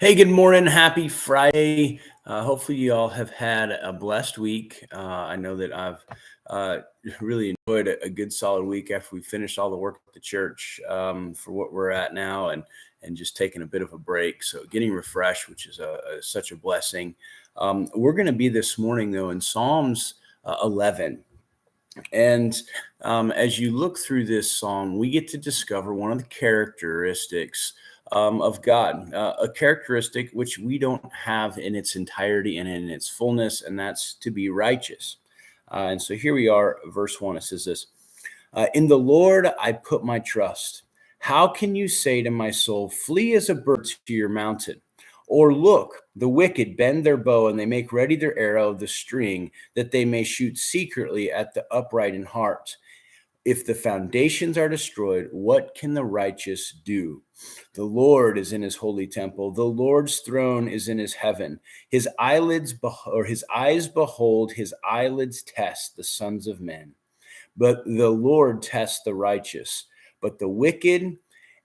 Hey, good morning. Happy Friday. Hopefully, you all have had a blessed week. I know that I've uh, really enjoyed a good solid week after we finished all the work at the church for what we're at now and just taking a bit of a break. So, getting refreshed, which is such a blessing. We're going to be this morning, though, in Psalms 11. And as you look through this psalm, we get to discover one of the characteristics of God, a characteristic which we don't have in its entirety and in its fullness, and that's to be righteous. And so here we are, verse 1. It says this: In the Lord I put my trust. How can you say to my soul, flee as a bird to your mountain? Or look, the wicked bend their bow and they make ready their arrow of the string, that they may shoot secretly at the upright in heart. If the foundations are destroyed, what can the righteous do? The Lord is in his holy temple. The Lord's throne is in his heaven. His eyes behold, his eyelids test the sons of men. But the Lord tests the righteous, but the wicked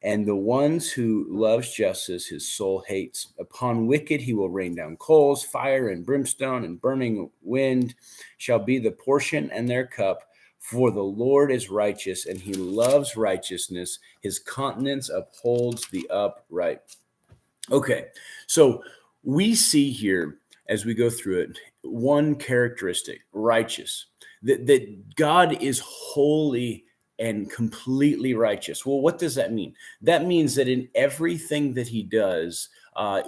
and the ones who loves justice his soul hates. Upon wicked he will rain down coals, fire and brimstone and burning wind shall be the portion and their cup. For the Lord is righteous, and he loves righteousness. His countenance upholds the upright. Okay, so we see here as we go through it one characteristic: righteous. That God is holy and completely righteous. Well, what does that mean? That means that in everything that he does,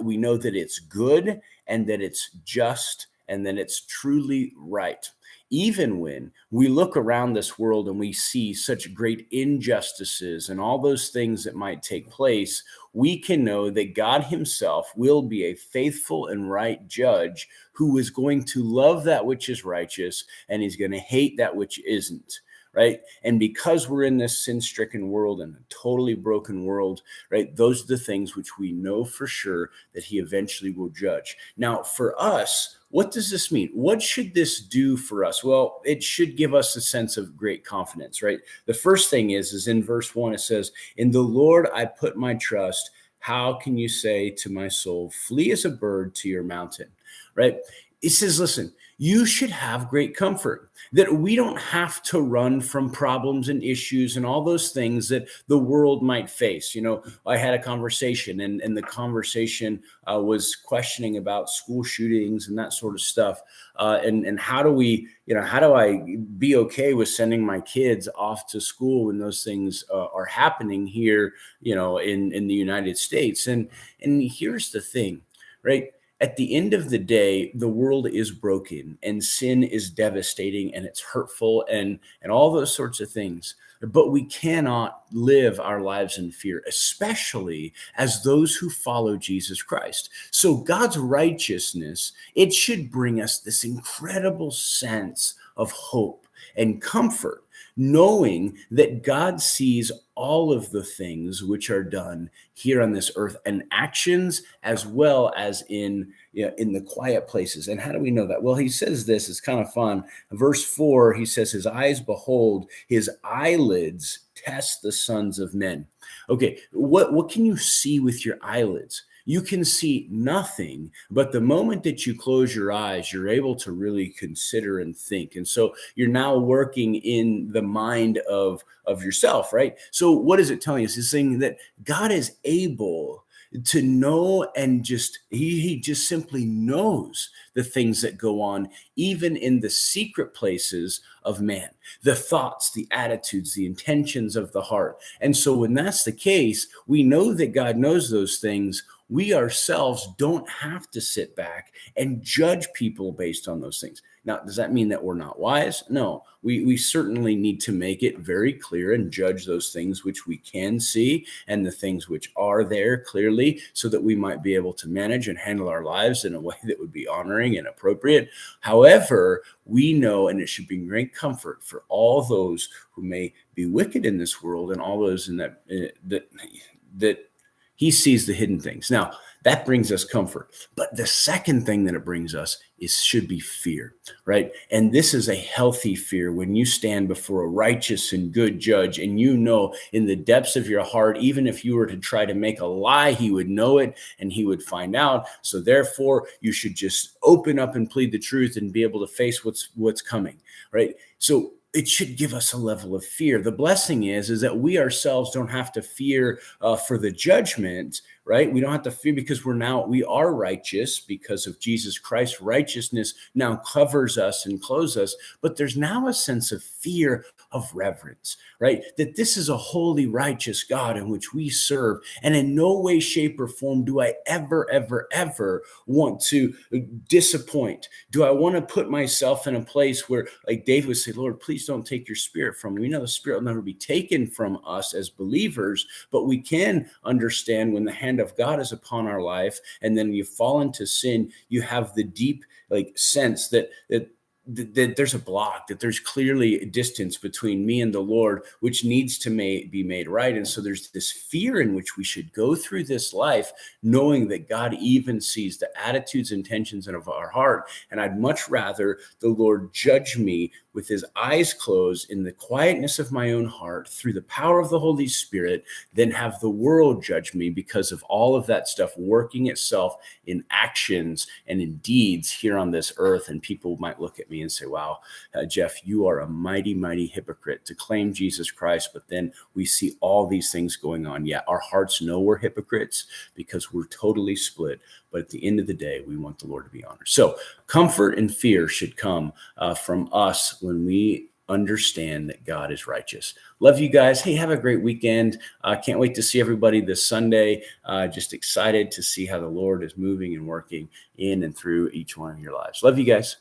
we know that it's good and that it's just and that it's truly right. Even when we look around this world and we see such great injustices and all those things that might take place, we can know that God himself will be a faithful and right judge who is going to love that which is righteous and he's going to hate that which isn't. Right. And because we're in this sin stricken world and a totally broken world, right, those are the things which we know for sure that he eventually will judge. Now, for us, what does this mean? What should this do for us? Well, it should give us a sense of great confidence, right? The first thing is in verse 1, it says, In the Lord I put my trust. How can you say to my soul, flee as a bird to your mountain? Right? It says, listen, you should have great comfort that we don't have to run from problems and issues and all those things that the world might face. You know, I had a conversation and the conversation was questioning about school shootings and that sort of stuff. And how do we, how do I be okay with sending my kids off to school when those things are happening here, in the United States? And here's the thing, right? At the end of the day, the world is broken and sin is devastating and it's hurtful and all those sorts of things. But we cannot live our lives in fear, especially as those who follow Jesus Christ. So God's righteousness, it should bring us this incredible sense of hope and comfort, knowing that God sees all of the things which are done here on this earth and actions as well as in the quiet places. And how do we know that? Well, he says this, it's kind of fun. Verse 4, he says, his eyes behold, his eyelids test the sons of men. Okay, what can you see with your eyelids? You can see nothing, but the moment that you close your eyes, you're able to really consider and think. And so you're now working in the mind of yourself, right? So what is it telling us? It's saying that God is able to know, and he just simply knows the things that go on even in the secret places of man, the thoughts, the attitudes, the intentions of the heart. And so when that's the case, we know that God knows those things. We ourselves don't have to sit back and judge people based on those things. Now, does that mean that we're not wise? No, we certainly need to make it very clear and judge those things which we can see and the things which are there clearly, so that we might be able to manage and handle our lives in a way that would be honoring and appropriate. However, we know, and it should bring great comfort for all those who may be wicked in this world and all those in that He sees the hidden things. Now, that brings us comfort. But the second thing that it brings us should be fear, right? And this is a healthy fear when you stand before a righteous and good judge, and you know in the depths of your heart, even if you were to try to make a lie, he would know it and he would find out. So therefore, you should just open up and plead the truth and be able to face what's coming, right? So it should give us a level of fear. The blessing is that we ourselves don't have to fear for the judgment, right? We don't have to fear because we are righteous because of Jesus Christ. Righteousness now covers us and clothes us, but there's now a sense of fear of reverence, right? That this is a holy, righteous God in which we serve. And in no way, shape, or form do I ever, ever, ever want to disappoint. Do I want to put myself in a place where, like David would say, Lord, please don't take your spirit from me. We know the spirit will never be taken from us as believers, but we can understand when the hand of God is upon our life and then you fall into sin, you have the deep sense that there's a block, that there's clearly a distance between me and the Lord, which needs to be made right. And so there's this fear in which we should go through this life, knowing that God even sees the attitudes, intentions of our heart. And I'd much rather the Lord judge me with his eyes closed in the quietness of my own heart through the power of the Holy Spirit than have the world judge me because of all of that stuff working itself in actions and in deeds here on this earth. And people might look at me and say, wow, Jeff, you are a mighty, mighty hypocrite to claim Jesus Christ. But then we see all these things going on. Yeah, our hearts know we're hypocrites because we're totally split. But at the end of the day, we want the Lord to be honored. So comfort and fear should come from us when we understand that God is righteous. Love you guys. Hey, have a great weekend. Can't wait to see everybody this Sunday. Just excited to see how the Lord is moving and working in and through each one of your lives. Love you guys.